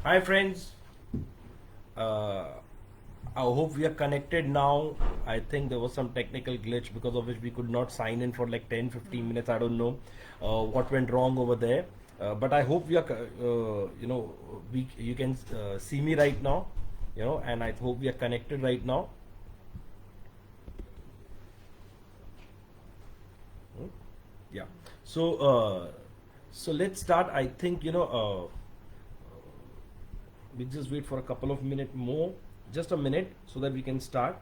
Hi friends, uh, I hope we are connected now. I think there was some technical glitch because of which we could not sign in for like 10-15 minutes. I don't know what went wrong over there. But I hope we are, you can see me right now, and I hope we are connected right now. Hmm? Yeah. So, so let's start. I think, we just wait for a couple of minutes more, just a minute, so that we can start.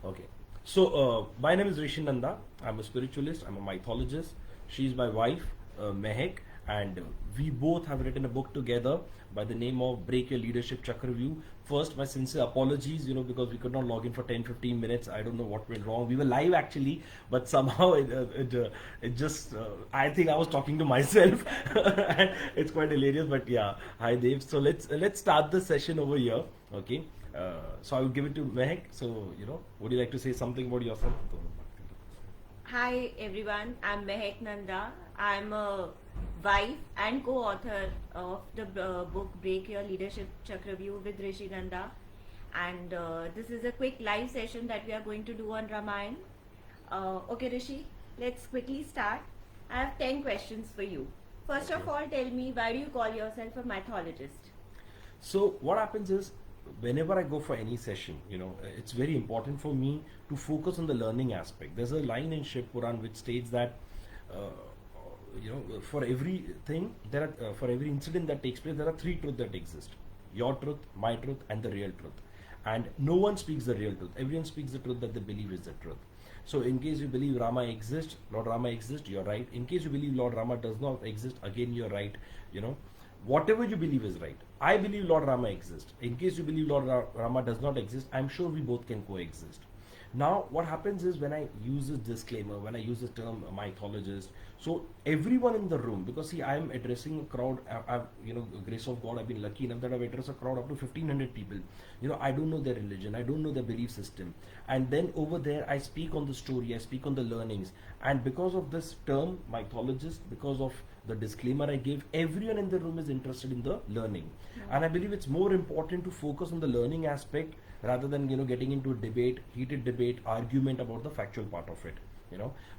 Okay. So, my name is Rishi Nanda. I'm a spiritualist. I'm a mythologist. She's my wife, Mehek, and we both have written a book together by the name of Break Your Leadership Chakravyuh. First, my sincere apologies, because we could not log in for 10-15 minutes. I don't know what went wrong. We were live actually, but somehow it just, I think I was talking to myself. And it's quite hilarious, but yeah. Hi, Dave. So, let's start the session over here. Okay. So I will give it to Mehak. So, would you like to say something about yourself? Hi everyone, I'm Mehek Nanda. I'm a wife and co-author of the book Break Your Leadership Chakravyuh with Rishi Nanda. And this is a quick live session that we are going to do on Ramayana. Okay Rishi, let's quickly start. I have 10 questions for you. First Okay. of all, tell me, why do you call yourself a mythologist? So what happens is, whenever I go for any session, it's very important for me to focus on the learning aspect. There's a line in Shiv Puran which states that, for everything there are, for every incident that takes place, there are three truths that exist: your truth, my truth, and the real truth. And no one speaks the real truth. Everyone speaks the truth that they believe is the truth. So, in case you believe Rama exists, Lord Rama exists, you're right. In case you believe Lord Rama does not exist, again you're right. You know, whatever you believe is right. I believe Lord Rama exists. In case you believe Lord Rama does not exist, I'm sure we both can coexist. Now, what happens is, when I use this disclaimer, when I use the term mythologist, so everyone in the room, because see, I am addressing a crowd. I've, grace of God, I've been lucky enough that I've addressed a crowd up to 1,500 people. I don't know their religion, I don't know their belief system, and then over there, I speak on the story, I speak on the learnings, and because of this term, mythologist, because of the disclaimer I give, everyone in the room is interested in the learning, and I believe it's more important to focus on the learning aspect rather than getting into a debate, heated debate, argument about the factual part of it.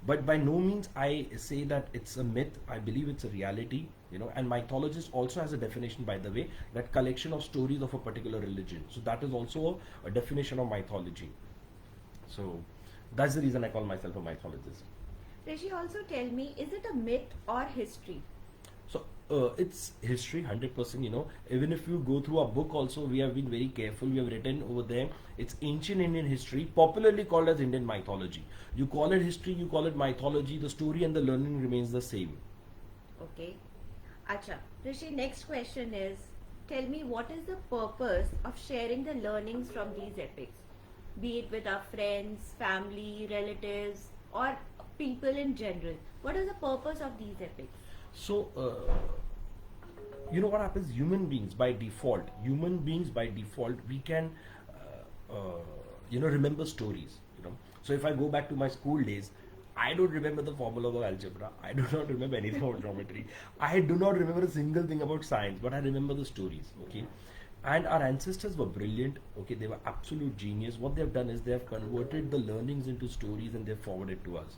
But by no means I say that it's a myth. I believe it's a reality. And mythologist also has a definition, by the way, that collection of stories of a particular religion. So that is also a definition of mythology. So that's the reason I call myself a mythologist. Rishi, also tell me, is it a myth or history? So it's history, 100%. Even if you go through our book, also we have been very careful. We have written over there. It's ancient Indian history, popularly called as Indian mythology. You call it history, you call it mythology. The story and the learning remains the same. Okay. Acha. Rishi, next question is, tell me, what is the purpose of sharing the learnings from these epics? Be it with our friends, family, relatives, or people in general. What is the purpose of these epics? So, what happens? Human beings by default, we can, remember stories. So if I go back to my school days, I don't remember the formula of algebra. I do not remember anything about geometry. I do not remember a single thing about science, but I remember the stories. Okay. And our ancestors were brilliant. Okay, they were absolute genius. What they have done is they have converted the learnings into stories and they've forwarded to us.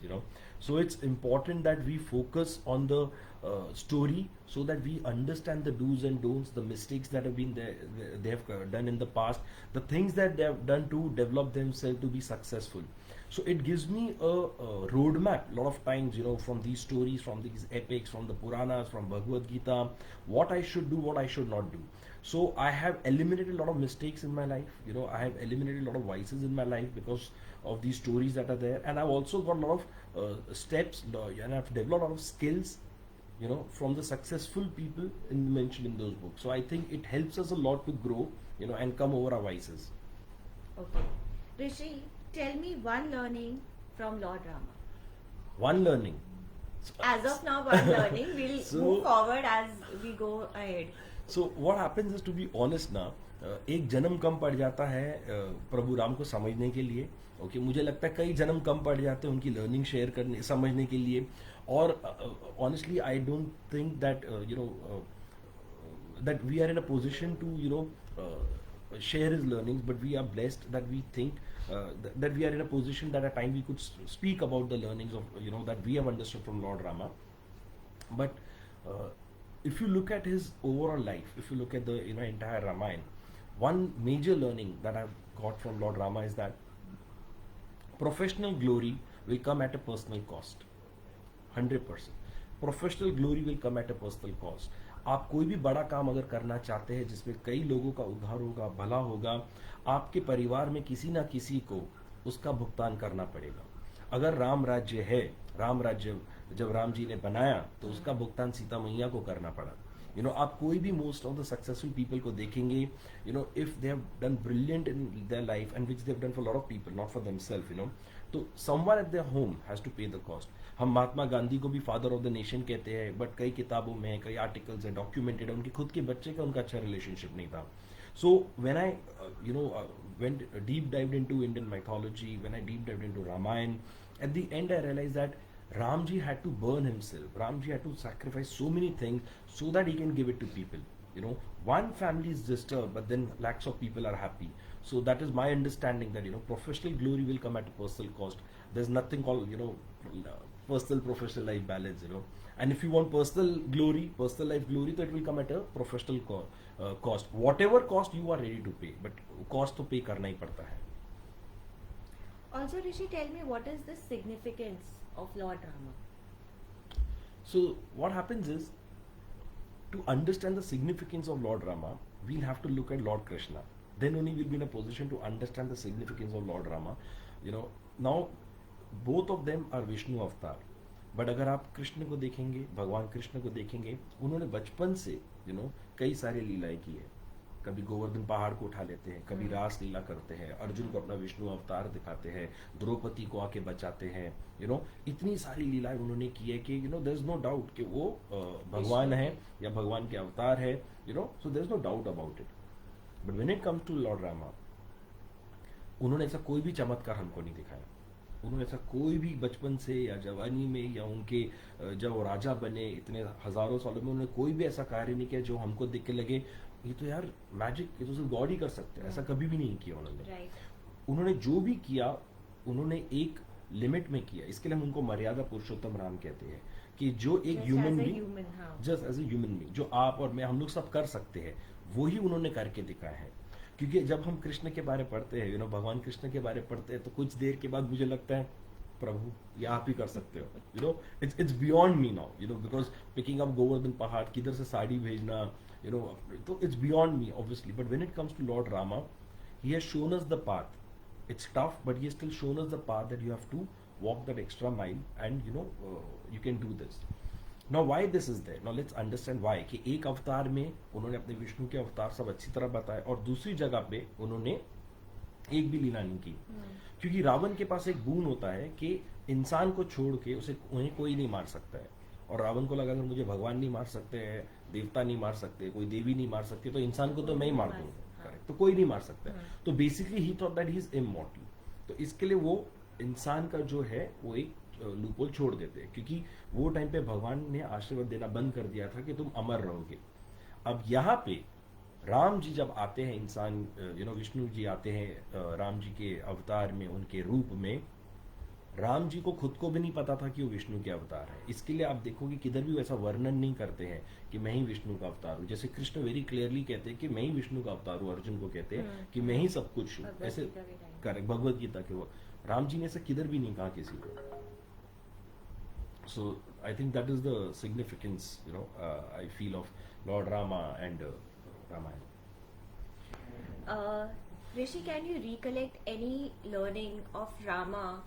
So it's important that we focus on the story so that we understand the do's and don'ts, the mistakes that have been there, they have done in the past, the things that they have done to develop themselves to be successful. So it gives me a roadmap a lot of times, from these stories, from these epics, from the Puranas, from Bhagavad Gita, what I should do, what I should not do. So I have eliminated a lot of mistakes in my life. I have eliminated a lot of vices in my life because of these stories that are there, and I've also got a lot of steps, and I've developed a lot of skills, from the successful people mentioned in those books. So I think it helps us a lot to grow, and come over our vices. Okay. Rishi, tell me one learning from Lord Rama. One learning. As of now, one learning. We'll So move forward as we go ahead. So what happens is, to be honest now, एक जन्म कम पड़ जाता है प्रभु राम को समझने के लिए. Okay, मुझे लगता है कई जन्म कम पड़ जाते हैं उनकी लर्निंग शेयर करने समझने के लिए. और honestly I don't think that that we are in a position to share his learnings, but we are blessed that we think that we are in a position that at time we could speak about the learnings of that we have understood from Lord Rama. But if you look at his overall life, if you look at the entire Ramayana, one major learning that I've got from Lord Rama is that professional glory will come at a personal cost. 100%. Professional glory will come at a personal cost. आप कोई भी बड़ा काम अगर करना चाहते हैं जिसमें कई लोगों का उद्धार होगा, भला होगा, आपके परिवार में किसी ना किसी को उसका भुगतान करना पड़ेगा. अगर राम राज्य है, राम राज्य जब राम जी ने बनाया तो उसका भुगतान सीता मैया को करना पड़ा. आप कोई भी most of the successful people को देखेंगे, if they have done brilliant in their life and which they have done for lot of people, not for themselves, तो someone at their home has to pay the cost. हम महात्मा गांधी को भी father of the nation कहते हैं, but कई किताबों में कई आर्टिकल्स हैं, डॉक्यूमेंटेड है, उनके खुद के बच्चे का उनका अच्छा रिलेशनशिप नहीं था. So when I went deep dived into Indian mythology, when I deep dived into Ramayana, at the end I realized that Ramji had to burn himself. Ramji had to sacrifice so many things so that he can give it to people. One family is disturbed, but then lakhs of people are happy. So that is my understanding that professional glory will come at a personal cost. There's nothing called personal professional life balance. And if you want personal glory, personal life glory, तो it will come at a professional cost. Whatever cost you are ready to pay, but cost तो pay करना ही पड़ता है. Also, Rishi, tell me, what is the significance of Lord Rama? So what happens is, to understand the significance of Lord Rama, we'll have to look at Lord Krishna. Then only we'll be in a position to understand the significance of Lord Rama. Now both of them are Vishnu avatar. But अगर आप कृष्ण को देखेंगे, भगवान कृष्ण को देखेंगे, उन्होंने बचपन से कई सारी लीलाएं की है. कभी गोवर्धन पहाड़ को उठा लेते हैं, कभी रास लीला करते हैं, अर्जुन को अपना विष्णु अवतार दिखाते हैं, द्रौपदी को आके बचाते हैं. इतनी सारी लीलाएं उन्होंने की है कि देयर इज नो डाउट कि वो भगवान है या भगवान के अवतार है. So there is no doubt about it. But when it comes to lord Rama, उन्होंने ऐसा कोई भी चमत्कार हमको नहीं दिखाया. उन्होंने ऐसा कोई भी बचपन से या जवानी में या उनके जब वो राजा बने इतने हजारों सालों में उन्होंने कोई भी ऐसा कार्य नहीं किया जो हमको देख के लगे ये तो यार मैजिक, ये तो सिर्फ गॉड ही कर सकते हैं. ऐसा कभी भी नहीं किया उन्होंने. उन्होंने जो भी किया उन्होंने एक लिमिट में किया. इसके लिए हम उनको मर्यादा पुरुषोत्तम राम कहते हैं कि जो एक human being, just as a human being, जो आप और मैं हम लोग सब कर सकते हैं, वही उन्होंने करके दिखाया है. क्योंकि जब हम कृष्ण के बारे पढ़ते हैं, भगवान कृष्ण के बारे पढ़ते हैं, तो कुछ देर के बाद मुझे लगता है प्रभु ये आप ही कर सकते हो. It's beyond me now, because picking up Govardhan पहाड़, किधर से साड़ी भेजना, तो it's beyond me obviously. But when it comes to lord Rama, he has shown us the path. It's tough, but he still shown us the path that you have to walk that extra mile and you can do this. Now why this is there? Now let's understand why. कि एक अवतार में उन्होंने अपने विष्णु के अवतार सब अच्छी तरह बताए और दूसरी जगह पे उन्होंने एक भी लीला नहीं की. क्योंकि रावण के पास एक गुण होता है कि इंसान को छोड़ के उन्हें कोई नहीं मार सकता है. और रावण को लगा अगर मुझे भगवान नहीं मार सकते हैं, देवता नहीं मार सकते, कोई देवी नहीं मार सकती, तो इंसान को तो मैं ही मार दूंगा. करेक्ट, तो कोई नहीं मार सकता. तो basically he thought that he is immortal. तो इसके लिए वो इंसान का जो है वो एक लूपहोल छोड़ देते हैं. क्योंकि वो टाइम पे भगवान ने आशीर्वाद देना बंद कर दिया था कि तुम अमर रहोगे. अब यहाँ पे राम जी जब आते हैं, इंसान विष्णु जी आते हैं राम जी के अवतार में, उनके रूप में. राम जी को खुद को भी नहीं पता था कि वो विष्णु के अवतार है. इसके लिए आप देखोगे किधर भी वैसा वर्णन नहीं करते हैं कि मैं ही विष्णु का अवतार हूँ. जैसे कृष्ण वेरी क्लियरली कहते हैं कि मैं ही विष्णु का अवतार हूँ, अर्जुन को कहते हैं कि मैं ही सब कुछ हूँ. ऐसे करेक्ट, भगवत गीता के वो राम जी ने ऐसा किधर भी नहीं कहा किसी को. So I think that is the significance I feel of Lord Rama and Ramayana. Rishi, can you recollect any learning of Rama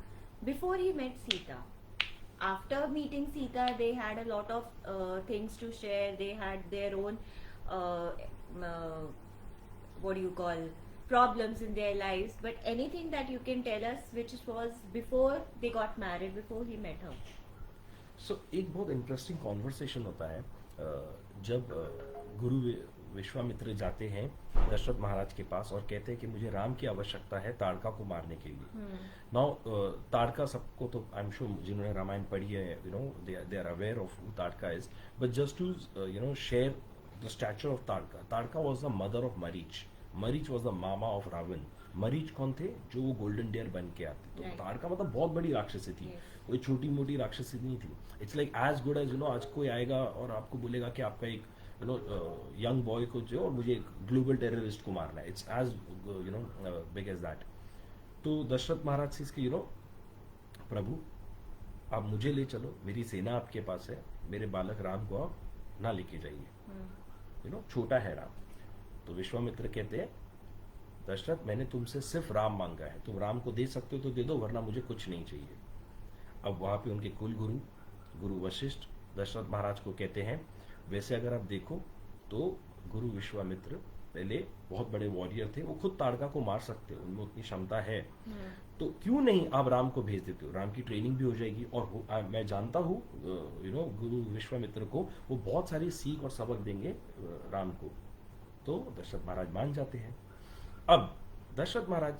before he met Sita? After meeting Sita, they had a lot of things to share. They had their own what do you call, problems in their lives. But anything that you can tell us which was before they got married, before he met her? So एक बहुत interesting conversation होता है जब गुरु विश्वामित्र जाते हैं दशरथ महाराज के पास और कहते हैं कि मुझे राम की आवश्यकता है ताड़का को मारने के लिए. नाउ ताड़का सबको तो आई एम श्योर जिन्होंने रामायण पढ़ी है you know they are aware of who Tadaka is, but just to you know share the stature of Tadaka. Tadaka was the mother of Marich. Marich was the mama of Ravana. Marich कौन थे? जो वो गोल्डन डेयर बन के आते. तो Right. ताड़का मतलब बहुत बड़ी राक्षसी थी. Yes. कोई छोटी मोटी राक्षसी नहीं थी. It's like as good as you know आज कोई आएगा और आपको बोलेगा कि आपका एक यू नो यंग बॉय को जो और मुझे ग्लोबल टेररिस्ट को मारना है. It's as you know big as that. तो दशरथ महाराज से इसके यू नो प्रभु आप मुझे ले चलो, मेरी सेना आपके पास है, मेरे बालक राम को आप ना लेके जाइए. यू नो छोटा है राम. तो विश्वामित्र कहते हैं दशरथ मैंने तुमसे सिर्फ राम मांगा है, तुम राम को दे सकते हो तो दे दो वरना मुझे कुछ नहीं चाहिए. अब वहां पे उनके कुल गुरु गुरु वशिष्ठ दशरथ महाराज को कहते हैं वैसे अगर आप देखो तो गुरु विश्वामित्र पहले बहुत बड़े वॉरियर थे, वो खुद ताड़का को मार सकते हो, उनमें उतनी क्षमता है. तो क्यों नहीं आप राम को भेज देते हो, राम की ट्रेनिंग भी हो जाएगी. और मैं जानता हूँ यू नो गुरु विश्वामित्र को वो बहुत सारी सीख और सबक देंगे राम को. तो दशरथ महाराज मान जाते हैं. अब दशरथ महाराज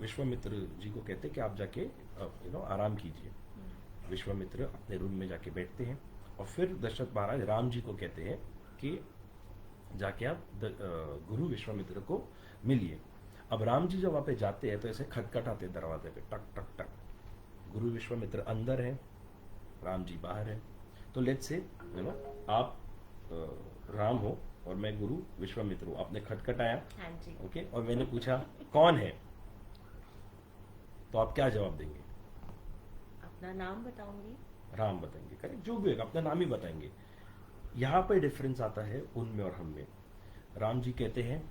विश्वामित्र जी को कहते हैं कि आप जाके यू नो आराम कीजिए. विश्वामित्र अपने रूम में जाके बैठते हैं और फिर दशरथ महाराज राम जी को कहते हैं कि जाके आप गुरु विश्वामित्र को मिलिए. अब राम जी जब वहां पे जाते हैं तो ऐसे खटखटाते दरवाजे पे टक टक टक. गुरु विश्वामित्र अंदर है, राम जी बाहर है. तो लेट्स से यू नो आप राम हो और मैं गुरु विश्वामित्र हूँ. आपने खटखटाया, हाँ जी. ओके, और मैंने पूछा कौन है, तो आप क्या जवाब देंगे? अपना नाम बताऊंगी. राम बताएंगे. करेक्ट, जो भी होगा अपना नाम ही बताएंगे. यहाँ पर डिफरेंस आता है उनमें और हम में. राम जी कहते हैं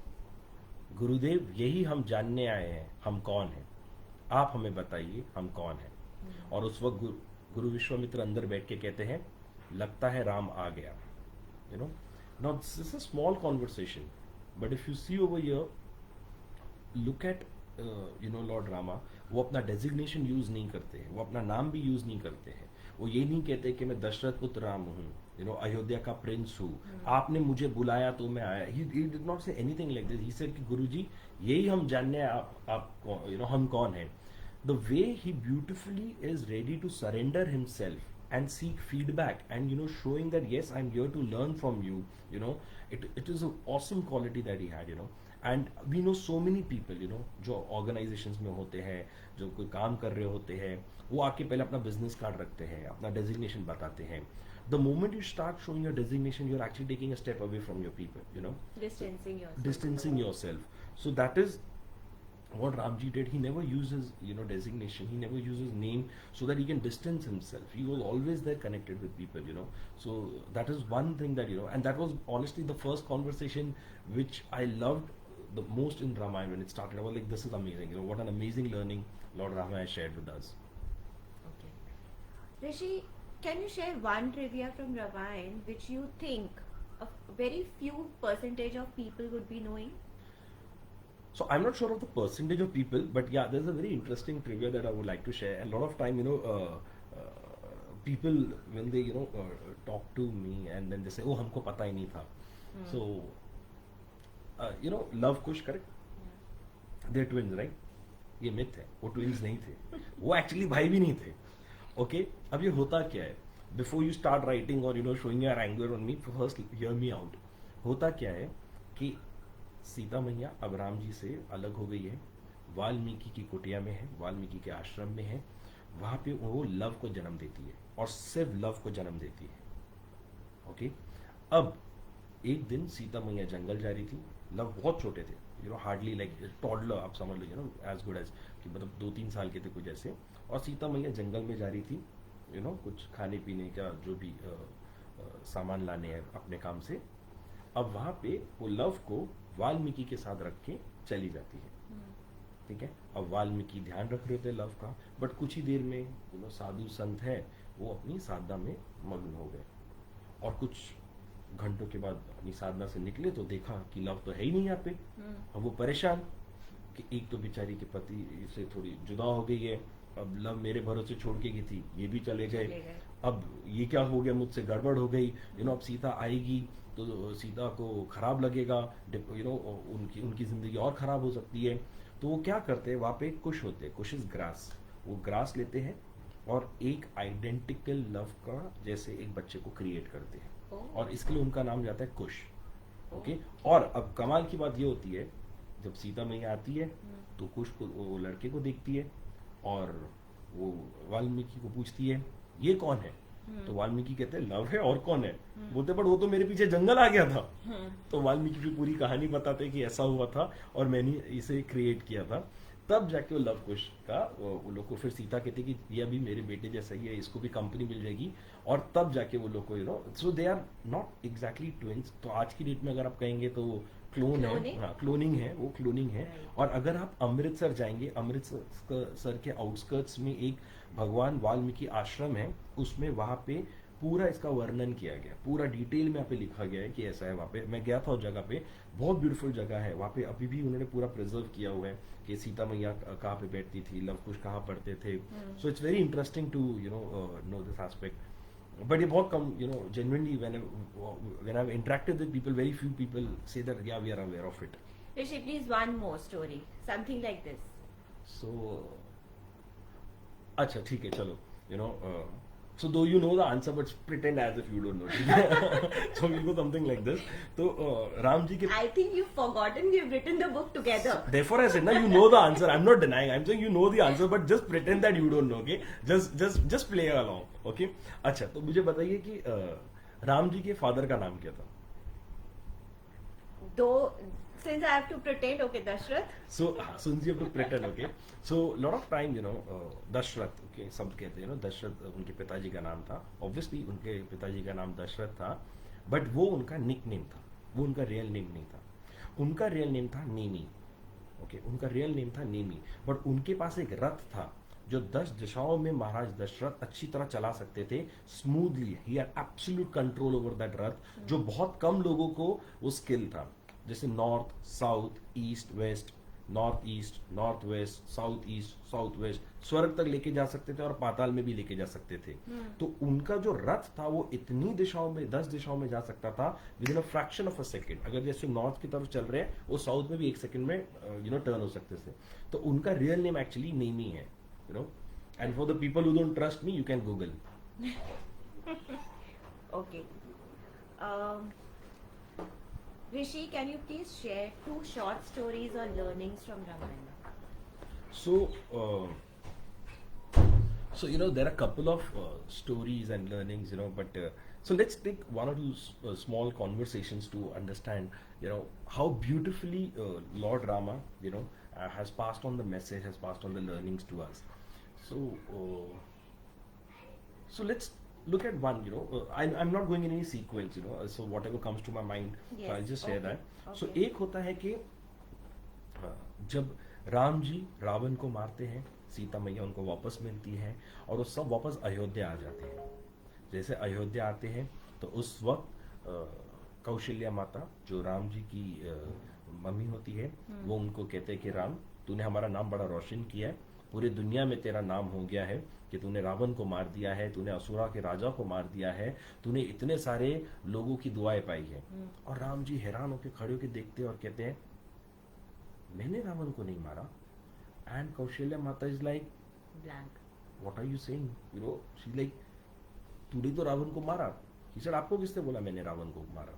गुरुदेव यही हम जानने आए हैं हम कौन हैं, आप हमें बताइए हम कौन हैं. और उस वक्त गुरु विश्वामित्र अंदर बैठ के कहते हैं लगता है राम आ गया. You know now this is a small conversation but if you see over here look at you know lord Rama. वो अपना डेजिग्नेशन यूज नहीं करते हैं, वो अपना नाम भी यूज नहीं करते हैं. वो ये नहीं कहते कि मैं दशरथ पुत्र राम हूँ, यू नो अयोध्या का प्रिंस हूँ, आपने मुझे बुलाया तो मैं आया. He did not say anything like this. He said कि गुरुजी यही हम जानने हैं आप यू नो हम कौन हैं. The way he beautifully is ready to surrender himself and seek feedback and you know showing that yes I'm here to learn from you, you know it is an awesome quality that he had, you know. and we know so many people, you know, जो organizations में होते हैं, जो कोई काम कर रहे होते हैं, वो आके पहले अपना business card रखते हैं, अपना designation बताते हैं. The moment you start showing your designation you're actually taking a step away from your people, you know, distancing yourself. So that is what Ramji did. He never uses you know designation, he never uses name so that he can distance himself. He was always there connected with people, you know. So that is one thing that you know, and that was honestly the first conversation which I loved the most in Ramayana. When it started I was like this is amazing, you know, what an amazing learning Lord Rama has shared with us. Okay. Rishi, can you share one trivia from Ramayana which you think a very few percentage of people would be knowing? So I'm not sure of the percentage of people, but yeah, there's a very interesting trivia that I would like to share. And a lot of time, you know, people when they you know talk to me and then they say, "Oh, हमको पता ही नहीं था." So, you know, Love Kush, correct? They're twins, right? ये myth है. वो twins नहीं थे. वो actually भाई भी नहीं थे. Okay? अब ये होता क्या है? Before you start writing or you know showing your anger on me, first hear me out. होता क्या है कि सीता मैया अब राम जी से अलग हो गई है, वाल्मीकि की कुटिया में है, वाल्मीकि के आश्रम में है. वहां पे वो लव को जन्म देती है और सिर्फ लव को जन्म देती है. ओके. अब एक दिन सीता मैया जंगल जा रही थी. लव बहुत छोटे थे, you know hardly like toddler, आप समझ लो, you know as good as कि मतलब 2-3 साल के थे कुछ ऐसे. और सीता मैया जंगल में जा रही थी, यू नो कुछ खाने पीने का जो भी सामान लाने हैं अपने काम से. अब वहां पे वो लव को वाल्मीकि के साथ रख के चली जाती है. ठीक है. अब वाल्मीकि ध्यान रख रहे होते लव का, बट कुछ ही देर में यू नो साधु संत है वो अपनी साधना में मग्न हो गए. और कुछ घंटों के बाद अपनी साधना से निकले तो देखा कि लव तो है ही नहीं यहाँ पे. अब वो परेशान कि एक तो बेचारी के पति से थोड़ी जुदा हो गई है, अब लव मेरे भरोसे छोड़ के गई थी, ये भी चले गए. अब ये क्या हो गया, मुझसे गड़बड़ हो गई, यू नो. अब सीता आएगी तो सीता को खराब लगेगा, उनकी उनकी जिंदगी और खराब हो सकती है। तो वो क्या करते हैं, वहाँ पे कुश होते हैं, कुश इज ग्रास, वो ग्रास लेते हैं और एक आइडेंटिकल लव का जैसे एक बच्चे को क्रिएट करते हैं, और इसके लिए उनका नाम जाता है कुश। ओके, और अब कमाल की बात ये होती है, जब सीता मैया आती है तो कुश को, वो लड़के को देखती है और वो वाल्मीकि को पूछती है ये कौन है। तो वाल्मीकि कहते हैं लव है, और कौन है। बोलते बट वो तो मेरे पीछे जंगल आ गया था। तो वाल्मीकि की पूरी कहानी बताते हैं कि ऐसा हुआ था और मैंने इसे क्रिएट किया था। तब जाके वो लव कुश का वो लोग को, फिर सीता कहती कि ये अभी मेरे बेटे जैसा ही है, इसको भी कंपनी मिल जाएगी, और तब जाके वो लोग को so they are not exactly twins. तो आज की डेट में अगर आप कहेंगे तो क्लोन है, हाँ क्लोनिंग है, वो क्लोनिंग है। और अगर आप अमृतसर जाएंगे, अमृतसर के आउटस्कर्ट्स में एक भगवान वाल्मीकि आश्रम है, उसमें वहाँ पे पूरा इसका वर्णन किया गया, पूरा डिटेल में यहाँ पे लिखा गया है कि ऐसा है। वहाँ पे मैं गया था उस जगह पे, बहुत ब्यूटीफुल जगह है। वहाँ पे अभी भी उन्होंने पूरा प्रिजर्व किया हुआ है कि सीता मैया कहाँ पे बैठती थी, लव कुश कहाँ पढ़ते थे। So it's very interesting to know this aspect. But ये बहुत कम, genuinely when I've interacted with people, very few people say that yeah we are aware of it. Rishi, please one more story, something like this. So अच्छा ठीक है, चलो so though you know the answer but pretend as if you don't know. So we'll go something like this. तो राम जी के, I think you've forgotten we've written the book together. therefore I said ना, you know the answer, I'm not denying, I'm saying you know the answer but just pretend that you don't know. Okay, just play along. Okay, अच्छा तो मुझे बताइए कि राम जी के father का नाम क्या था। Though since I have to pretend, okay, Dashrath. So since you have to pretend, okay, so lot of time Dasharath, okay, सब कहते हैं दशरथ उनके पिताजी का नाम था। ऑब्वियसली उनके पिताजी का नाम दशरथ था, बट वो उनका निक नेम था, वो उनका रियल नेम नहीं था। उनका रियल नेम था नेमी। ओके, उनका रियल नेम था नेमी, बट उनके पास एक रथ था जो 10 दिशाओं में महाराज दशरथ अच्छी तरह चला सकते थे smoothly. He had absolute control over that रथ, जो बहुत कम लोगों को वो स्किल था। जैसे north south east west, north east north west, south east south west, स्वर्ग तक लेके जा सकते थे और पाताल में भी लेके जा सकते थे। तो उनका जो रथ था वो इतनी दिशाओं में, 10 दिशाओं में जा सकता था with in a fraction of a second. अगर जैसे नॉर्थ की तरफ चल रहे हैं, वो साउथ में भी 1 सेकेंड में टर्न हो सकते थे। तो उनका रियल नेम एक्चुअली नेमी है, and for the people who don't trust me, you can Google. Okay. Rishi, can you please share 2 short stories or learnings from Ramayana? So there are a couple of stories and learnings, but so let's take 1 or 2 small conversations to understand, how beautifully Lord Rama, has passed on the message, has passed on the learnings to us. So let's look at one. I'm not going in any sequence, so whatever comes to my mind, Yes, so I'll just share okay, that. So okay. एक होता है कि जब राम जी रावण को मारते हैं, सीता मैया उनको वापस मिलती है और वो सब वापस अयोध्या आ जाते हैं। जैसे अयोध्या आते हैं तो उस वक्त कौशल्या माता, जो राम जी की मम्मी होती है, वो उनको कहते हैं कि राम, तूने हमारा नाम बड़ा रोशन किया है, पूरी दुनिया में तेरा नाम हो गया है कि तूने रावण को मार दिया है, तूने असुरा के राजा को मार दिया है, तूने इतने सारे लोगों की दुआएं पाई है। और राम जी हैरान होकर खड़े होकर देखते हैं और कहते हैं मैंने रावण को नहीं मारा। And Kaushalya Mata is like Blank. What are you saying, she like तूने तो रावण को मारा। ही सेड आपको किसने बोला मैंने रावण को मारा।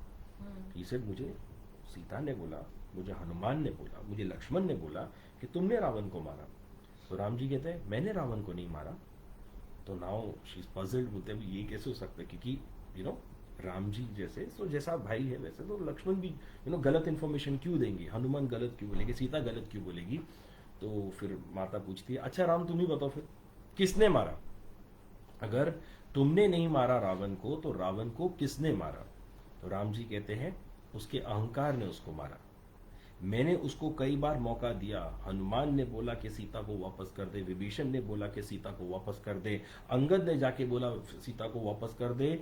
ही सेड मुझे सीता ने बोला, मुझे हनुमान ने बोला, मुझे लक्ष्मण ने बोला कि तुमने रावण को मारा। तो राम जी कहते हैं मैंने रावण को नहीं मारा। तो नाउ शी इज पजल्ड, बोलते हैं ये कैसे हो सकता है, क्योंकि राम जी जैसा भाई है वैसे तो लक्ष्मण भी गलत इन्फॉर्मेशन क्यों देंगे, हनुमान गलत क्यों बोलेगी, सीता गलत क्यों बोलेगी। तो फिर माता पूछती है अच्छा राम तुम ही बताओ फिर किसने मारा, अगर तुमने नहीं मारा रावण को तो रावण को किसने मारा। तो राम जी कहते हैं उसके अहंकार ने उसको मारा। मैंने उसको कई बार मौका दिया। हनुमान ने बोला कि सीता को वापस कर दे, विभीषण ने बोला कि सीता को वापस कर दे, अंगद ने जाके बोला सीता को वापस कर दे,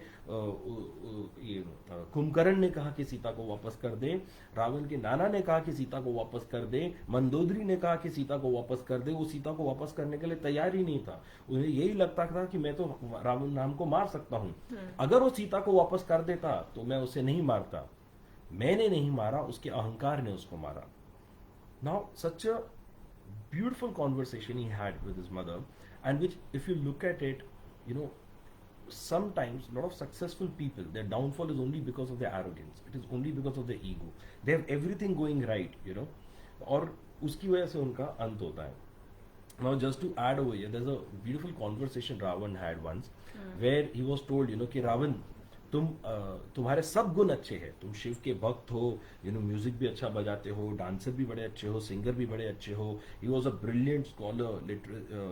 कुंभकर्ण ने कहा कि सीता को वापस कर दे, रावण के नाना ने कहा कि सीता को वापस कर दे, मंदोदरी ने कहा कि सीता को वापस कर दे। वो सीता को वापस करने के लिए तैयार ही नहीं था। उन्हें यही लगता था कि मैं तो रावण नाम को मार सकता हूँ, अगर वो सीता को वापस कर देता तो मैं उसे नहीं मारता। मैंने नहीं मारा, उसके अहंकार ने उसको मारा। Now such a beautiful conversation he had with his mother, and which if you look at it, you know, sometimes a lot of successful people, their downfall is only because of their arrogance, it is only because of their ego. They have everything going right, you know, और उसकी वजह से उनका अंत होता है. Now just to add over here, there's a beautiful conversation Ravan had once where he was told, you know, कि रावण तुम्हारे सब गुण अच्छे हैं, तुम शिव के भक्त हो, यू नो, म्यूजिक भी अच्छा बजाते हो, डांसर भी बड़े अच्छे हो, सिंगर भी बड़े अच्छे हो, he was a brilliant scholar,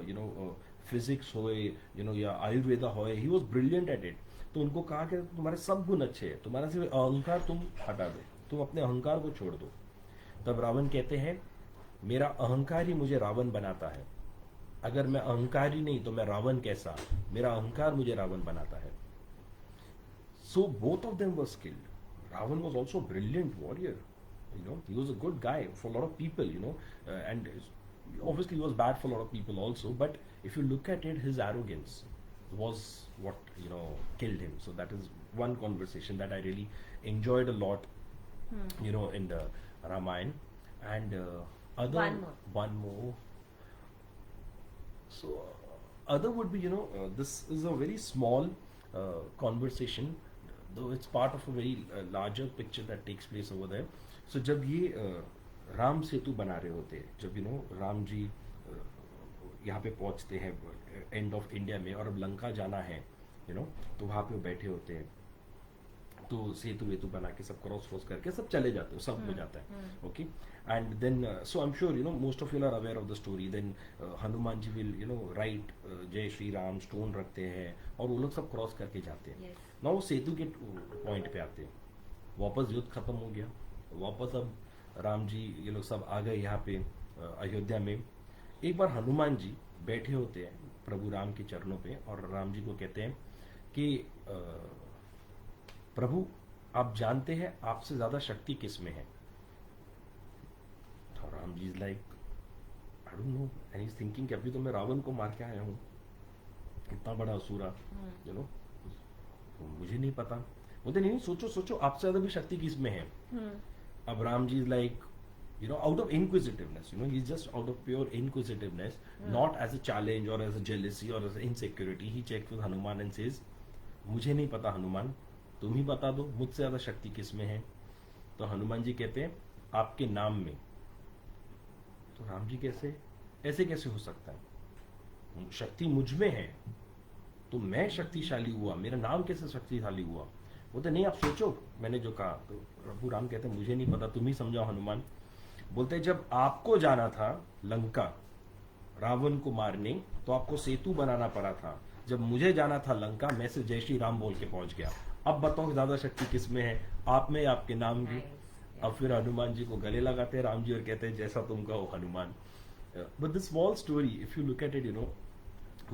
you know, physics होए, यू नो, या आयुर्वेदा होए, he was brilliant at it. तो उनको कहा कि तुम्हारे सब गुण अच्छे हैं, तुम्हारा सिर्फ अहंकार तुम हटा दो, तुम अपने अहंकार को छोड़ दो. तब रावण कहते हैं, मेरा अहंकार ही मुझे रावण बनाता है, अगर मैं अहंकारी नहीं तो मैं रावण कैसा, मेरा अहंकार मुझे रावण बनाता है. So both of them were skilled. Ravan was also a brilliant warrior. You know, he was a good guy for a lot of people. You know, and obviously he was bad for a lot of people also. But if you look at it, his arrogance was what, you know, killed him. So that is one conversation that I really enjoyed a lot. You know, in the Ramayana. And one more. So other would be, you know, this is a very small conversation, though it's part of a very larger picture that takes place over there. So जब ये राम सेतु बना रहे होते हैं, जब, you know, Ram ji यहाँ पे पहुँचते हैं एंड ऑफ इंडिया में, और अब लंका जाना है, you know, तो वहाँ पे बैठे होते हैं, तो सेतु वेतु बना के सब क्रॉस करके सब चले जाते हो, सब हो जाता है. Okay, and then so I am sure, you know, most of you are aware of the story. Then Hanuman ji will, you know, right Jai Shri Ram, stone रखते हैं, और वो लोग सब क्रॉस करके जाते हैं. ना वो सेतु के पॉइंट पे आते हैं, वापस युद्ध खत्म हो गया, वापस अब राम जी ये लोग सब आ गए यहाँ पे अयोध्या में. एक बार हनुमान जी बैठे होते हैं प्रभु राम के चरणों पे, और राम जी को कहते हैं कि प्रभु, आप जानते हैं आपसे ज्यादा शक्ति किस में है. तो Ram ji is like, I don't know, and he is thinking कि अभी तो मैं रावण को मार के आया हूँ, इतना बड़ा असुरा, यू नो, मुझे नहीं पता. बोलते नहीं, सोचो सोचो, आपसे ज्यादा भी शक्ति किस में है. अब Ram ji is like, you know, out of inquisitiveness, you know, he's just out of pure inquisitiveness, not as a challenge or as a jealousy or as an insecurity. He checked with Hanuman and says, मुझे नहीं पता हनुमान, तुम ही बता दो मुझसे ज्यादा शक्ति किस में है. तो हनुमान जी कहते हैं, आपके नाम में. तो राम जी ऐसे कैसे हो सकता है, शक्ति मुझ में है तो मैं शक्तिशाली हुआ, मेरा नाम कैसे शक्तिशाली हुआ. बोलते नहीं, आप सोचो मैंने जो कहा. तो प्रभु राम कहते हैं, मुझे नहीं पता, तुम ही समझाओ हनुमान. बोलते जब आपको जाना था लंका रावण को मारने, तो आपको सेतु बनाना पड़ा था. जब मुझे जाना था लंका, मैं सिर्फ जय श्री राम बोल के पहुंच गया. अब बताओ ज्यादा शक्ति किस में है, आप में, आपके नाम की. अब फिर हनुमान जी को गले लगाते हैं राम जी और कहते हैं, जैसा तुम कहो Hanuman. But the small story, if you look at it, you know,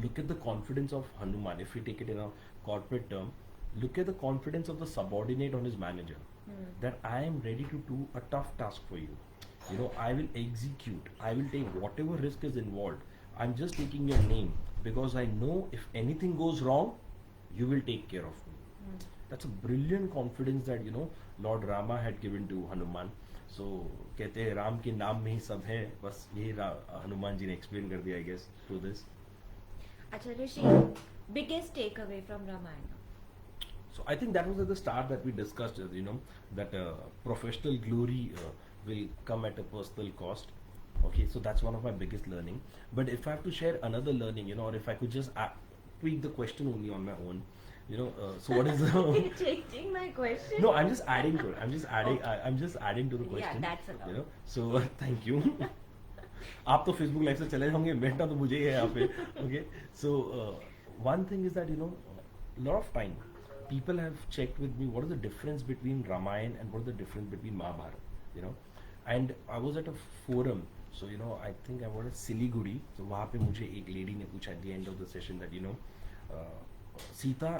look at the confidence of Hanuman. If we take it in a corporate term, look at the confidence of the subordinate on his manager, that I am ready to do a tough task for you. You know, I will execute, I will take whatever risk is involved. I'm just taking your name because I know if anything goes wrong, you will take care of me. That's a brilliant confidence that, you know, Lord Rama had given to Hanuman. So कहते हैं राम के नाम में ही सब है. बस यही हनुमान जी ने एक्सप्लेन कर दिया, I guess, through this. Acha Rishi, biggest takeaway from Ramayana? So I think that was at the start that we discussed, you know, that professional glory will come at a personal cost. Okay, so that's one of my biggest learning. But if I have to share another learning, you know, or if I could just tweak the question only on my own, you know, so what is You're changing my question? No, I'm just adding to it. I'm just adding. Okay. I'm just adding to the question. Yeah, that's a lot. You know, so thank you. आप तो Facebook live से चले होंगे, बैठना तो मुझे ही है यहाँ पे. Okay, so one thing is that, you know, lot of time people have checked with me what is the difference between Ramayana and what is the difference between Mahabharata. You know, and I was at a forum, so you know I think I was Siliguri, तो वहाँ पे मुझे एक lady ने पूछा at the end of the session that you know Sita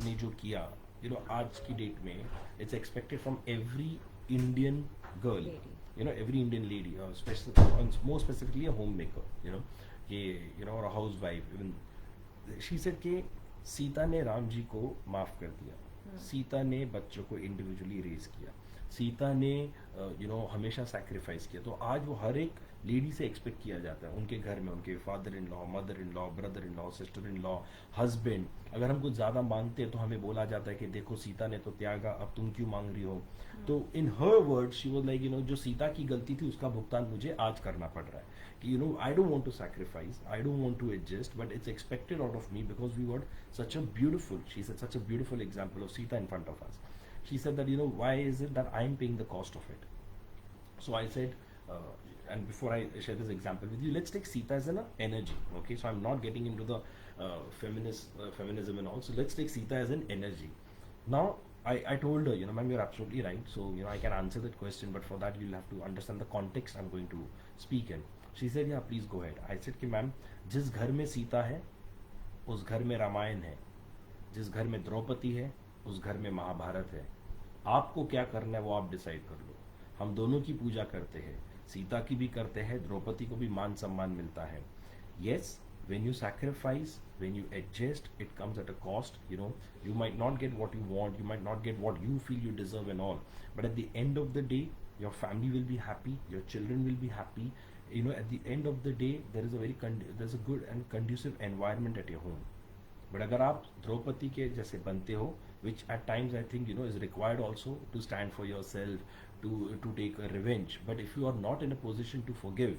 ने जो किया, यू नो आज की डेट में it's expected from every Indian girl, Lady. you know, every Indian lady, more specifically a homemaker, you know, or a housewife. Even she said कि सीता ने राम जी को माफ कर दिया, सीता ने बच्चों को इंडिविजुअली रेज किया, सीता ने हमेशा सैक्रिफाइस किया। तो आज वो हर एक लेडी से एक्सपेक्ट किया जाता है उनके घर में, उनके father in law, mother in law, brother in law, sister in law, husband, अगर हम कुछ ज़्यादा मांगते हैं तो हमें बोला जाता है कि देखो सीता ने तो त्यागा, अब तुम क्यों मांग रही हो। तो इन हर वर्ड शी वाज लाइक जो सीता की गलती थी उसका भुगतान मुझे आज करना पड़ रहा है कि I don't want to sacrifice, I don't want to adjust, but it's expected out of me because we got such a beautiful, she said such a beautiful example of Sita in front of us. She said that why is it that I'm paying the cost of it. So I said, and before I share this example with you, let's take Sita as an energy. Okay, so I'm not getting into the feminism and all. So let's take Sita as an energy. Now I told her, ma'am, you're absolutely right. So I can answer that question, but for that you'll have to understand the context I'm going to speak in. She said, yeah, please go ahead. I said कि ma'am, जिस घर में सीता है उस घर में रामायण है, जिस घर में द्रौपदी है उस घर में महाभारत है, आपको क्या करना है वो आप डिसाइड कर लो। हम दोनों की पूजा करते हैं, सीता की भी करते हैं, द्रौपदी को भी मान सम्मान मिलता है। Yes, when you sacrifice, when you adjust, it comes at a cost. You might not get what you want, you might not get what you feel you deserve and all, but at the end of the day your family will be happy, your children will be happy. At the end of the day there is there's a good and conducive environment at your home. But अगर आप द्रौपदी के जैसे बनते हो, which at times I think is required also to stand for yourself, to take a revenge, but if you are not in a position to forgive,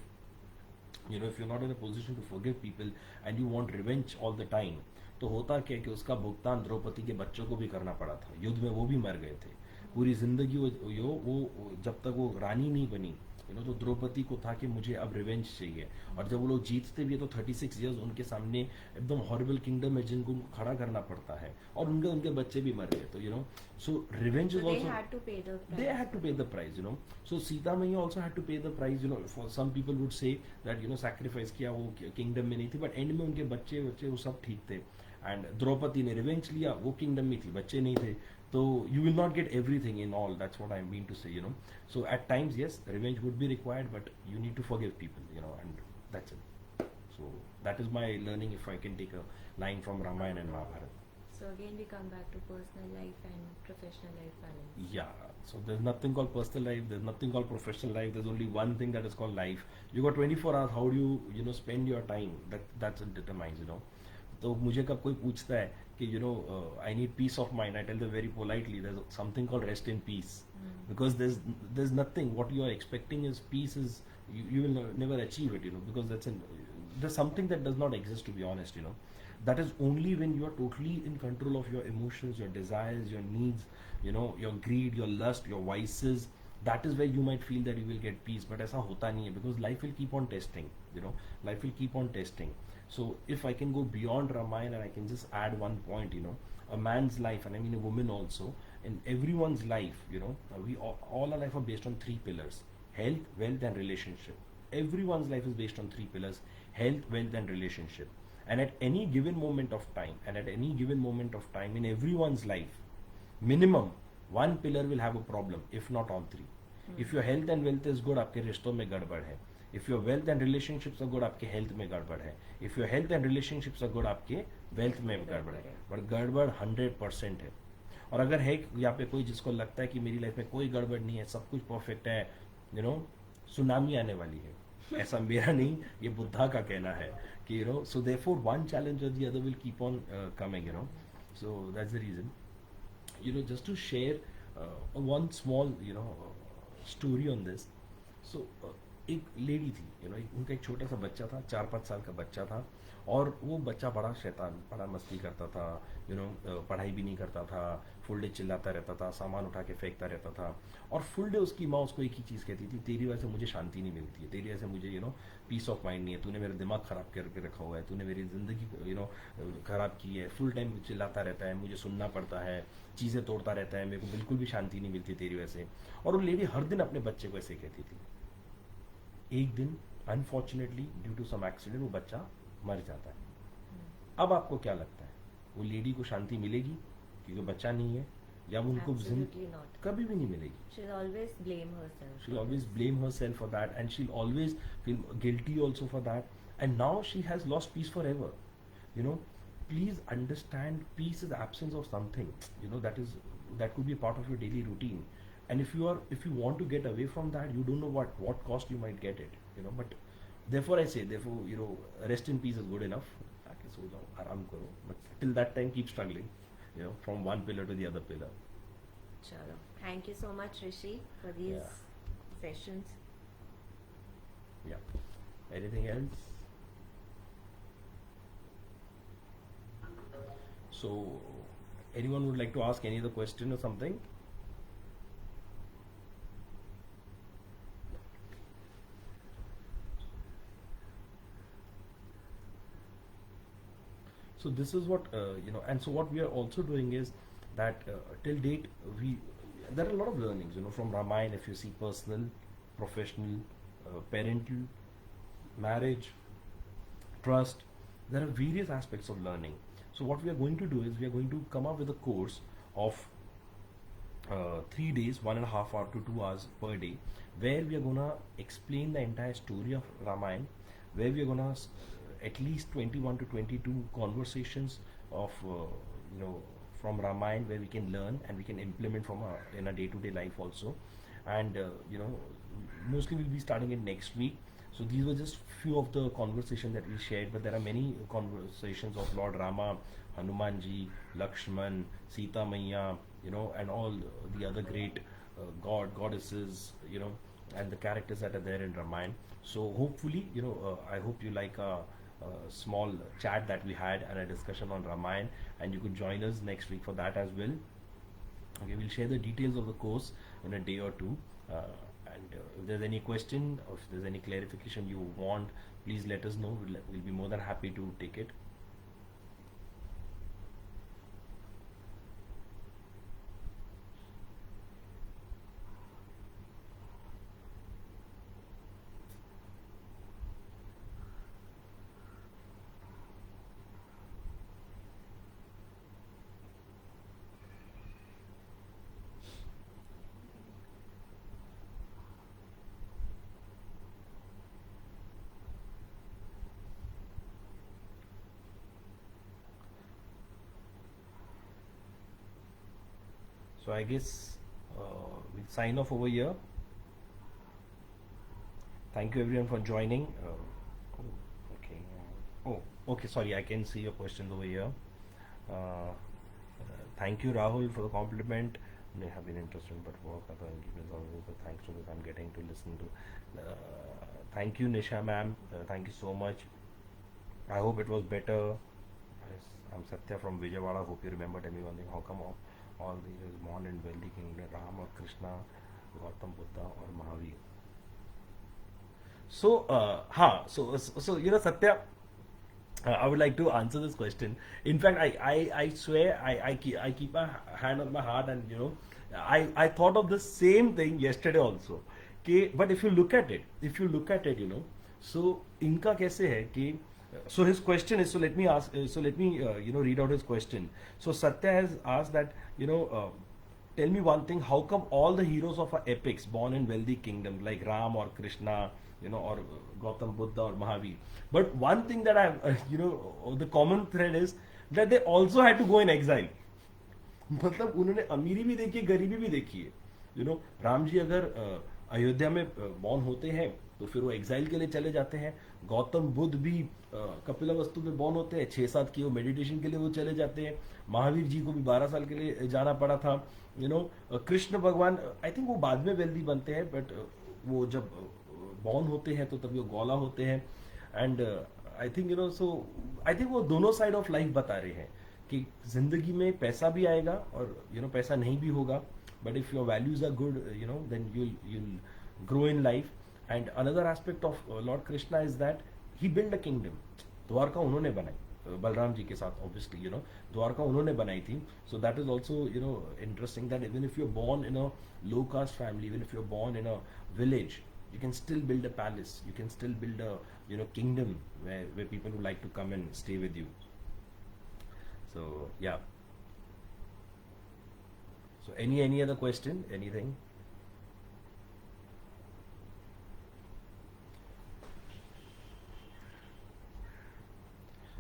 if you're not in a position to forgive people and you want revenge all the time, तो होता क्या कि उसका भुगतान द्रौपदी के बच्चों को भी करना पड़ा था। युद्ध में वो भी मर गए थे। पूरी जिंदगी वो जब तक वो रानी नहीं बनी, तो द्रौपदी को था कि मुझे अब रिवेंज चाहिए, और जब वो लोग जीतते भी है तो 36 इयर्स उनके सामने एकदम हॉरिबल किंगडम है जिनको खड़ा करना पड़ता है, और उनके बच्चे भी मर गए। तो so revenge is also, they had to pay the price. So Sita Maiya also had to pay the price. For some people would say that sacrifice किया, वो किंगडम में नहीं थी, बट एंड में उनके बच्चे वो सब ठीक थे, एंड द्रौपदी ने रिवेंज लिया, वो किंगडम में थी, बच्चे नहीं थे। तो you will not get everything in all, that's what I mean to say. So at times, yes, revenge would be required, but you need to forgive people, and that's it. So that is my learning, if I can take a line from Ramayana and Mahabharata. So again we come back to personal life and professional life balance. Yeah, so there's nothing called personal life, there's nothing called professional life, there's only one thing that is called life. You got 24 hours, how do you spend your time, that's it determines. तो मुझे कब कोई पूछता है कि I need peace of mind, I tell them very politely, there's something called rest in peace. Because there's nothing, what you are expecting is peace, is you will never achieve it, because there's something that does not exist, to be honest. That is only when you are totally in control of your emotions, your desires, your needs, your greed, your lust, your vices. That is where you might feel that you will get peace, but ऐसा होता नहीं है, because life will keep on testing. Life will keep on testing. So if I can go beyond Ramayana and I can just add one point, a man's life, and I mean a woman also, in everyone's life, we all our life are based on 3 pillars: health, wealth, and relationship. Everyone's life is based on 3 pillars: health, wealth, and relationship. And at any given moment of time, in everyone's life, minimum 1 pillar will have a problem, if not all 3. If your health and wealth is good, आपके रिश्तों में गड़बड़ है. If your wealth and relationships are good, आपके health में गड़बड़ है. If your health and relationships are good, आपके wealth में गड़बड़ है. But गड़बड़ 100% है. और अगर है यहाँ पे कोई जिसको लगता है कि मेरी लाइफ में कोई गड़बड़ नहीं है, सब कुछ परफेक्ट है, सुनामी आने वाली है, ऐसा मेरा नहीं, ये बुद्धा का कहना है कि so therefore one challenge or the other will keep on coming. So that's the reason. Just to share one small story on this. So एक लेडी थी, उनका एक छोटा सा बच्चा था, 4-5 साल का बच्चा था, और वो बच्चा बड़ा शैतान, बड़ा मस्ती करता था, पढ़ाई भी नहीं करता था, फुल डे चिल्लाता रहता था, सामान उठा के फेंकता रहता था, और फुल डे उसकी माँ उसको एक ही चीज़ कहती थी, तेरी वजह से मुझे शांति नहीं मिलती है, तेरी वजह से मुझे पीस ऑफ माइंड नहीं है, तूने मेरा दिमाग ख़राब करके रखा हुआ है, तूने मेरी ज़िंदगी ख़राब की है, फुल टाइम चिल्लाता रहता है, मुझे सुनना पड़ता है, चीज़ें तोड़ता रहता है, मेरे को बिल्कुल भी शांति नहीं मिलती तेरी वजह से। और वो लेडी हर दिन अपने बच्चे को ऐसे कहती थी। एक दिन unfortunately due to some accident वो बच्चा मर जाता है। अब आपको क्या लगता है, वो लेडी को शांति मिलेगी क्योंकि बच्चा नहीं है, या वो उनको Absolutely not. कभी भी नहीं मिलेगी? She'll always blame herself. She'll always blame herself for that, and she'll always feel guilty also for that, and now she has lost peace forever. you know Please understand, peace is absence of something, that could be a part of your daily routine, and if you want to get away from that, you don't know what cost you might get it, but therefore I say, rest in peace is good enough. आके सो जाओ, आराम करो, but till that time keep struggling, from one pillar to the other pillar. Chalo. Thank you so much, Rishi, for these Yeah. sessions. Yeah. Anything else? So, anyone would like to ask any other question or something? So this is what and so what we are also doing is that till date there are a lot of learnings, from Ramayana. If you see personal, professional, parental, marriage, trust, there are various aspects of learning. So what we are going to do is we are going to come up with a course of 3 days, 1.5 hour to 2 hours per day, where we are gonna explain the entire story of Ramayana, where we are gonna at least 21 to 22 conversations of from Ramayana, where we can learn and we can implement from in a day-to-day life also, and mostly we'll be starting it next week. So these were just few of the conversations that we shared, but there are many conversations of Lord Rama, Hanumanji, Lakshman, Sita Maiya, and all the other great goddesses, and the characters that are there in Ramayana. So hopefully, I hope you like a small chat that we had and a discussion on Ramayana, and you could join us next week for that as well. Okay, we'll share the details of the course in a day or two. And if there's any question or if there's any clarification you want, please let us know. We'll be more than happy to take it. So I guess we'll sign off over here. Thank you everyone for joining. Okay. Okay. Sorry, I can see your questions over here. Thank you, Rahul, for the compliment. They have been interested, but work other engagements always. But thanks to this, I'm getting to listen to. Thank you, Nisha ma'am. Thank you so much. I hope it was better. Yes, I'm Satya from Vijayawada. Hope you remember. Tell me one thing. How come all these is born in wealthy kingdom? Ram or Krishna, Gautam Buddha or Mahavir? So, Satya, I would like to answer this question. In fact, I swear I keep my hand on my heart, and I thought of the same thing yesterday also. Okay, but if you look at it, so इनका कैसे है कि so his question is, so let me read out his question. So Satya has asked that tell me one thing, how come all the heroes of our epics born in wealthy kingdoms like Ram or Krishna, or Gautam Buddha or Mahavir, but one thing that the common thread is that they also had to go in exile. मतलब उन्होंने अमीरी भी देखी है, गरीबी भी देखी है. राम जी अगर अयोध्या में बॉर्न होते हैं तो फिर वो एग्जाइल के लिए चले जाते हैं. गौतम बुद्ध भी कपिलवस्तु में बॉर्न होते हैं, 6-7 की वो मेडिटेशन के लिए वो चले जाते हैं. महावीर जी को भी 12 साल के लिए जाना पड़ा था. कृष्ण भगवान आई थिंक वो बाद में वेल्दी बनते हैं, बट वो जब बॉर्न होते हैं तो तभी वो गौला होते हैं. And I think so I think वो दोनों साइड ऑफ लाइफ बता रहे हैं कि जिंदगी में पैसा भी आएगा और पैसा नहीं भी होगा, but if your values are good then you'll grow in life. And another aspect of Lord Krishna is that he built a kingdom. Dwarka उन्होंने बनाई बलराम जी के साथ, ऑब्वियसली द्वारका उन्होंने बनाई थी. So that is also interesting that even if you are born in a low caste family, even if you're born in a village, you can still build a palace, you can still build a kingdom where people would like to come and stay with you. So yeah. So any other question, anything?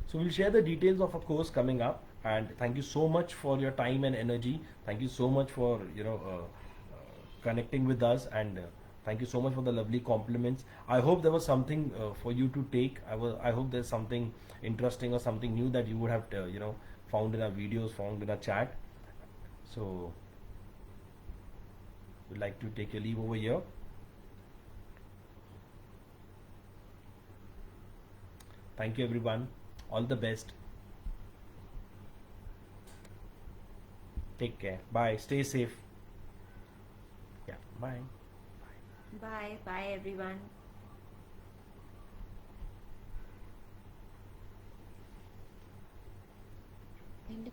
So we'll share the details of a course coming up, and thank you so much for your time and energy. Thank you so much for connecting with us, and thank you so much for the lovely compliments. I hope there was something for you to take. I hope there's something interesting or something new that you would have found in our videos, found in our chat. So we'd like to take your leave over here. Thank you everyone. All the best. Take care. Bye. Stay safe. Yeah. Bye. Bye. Bye, everyone. End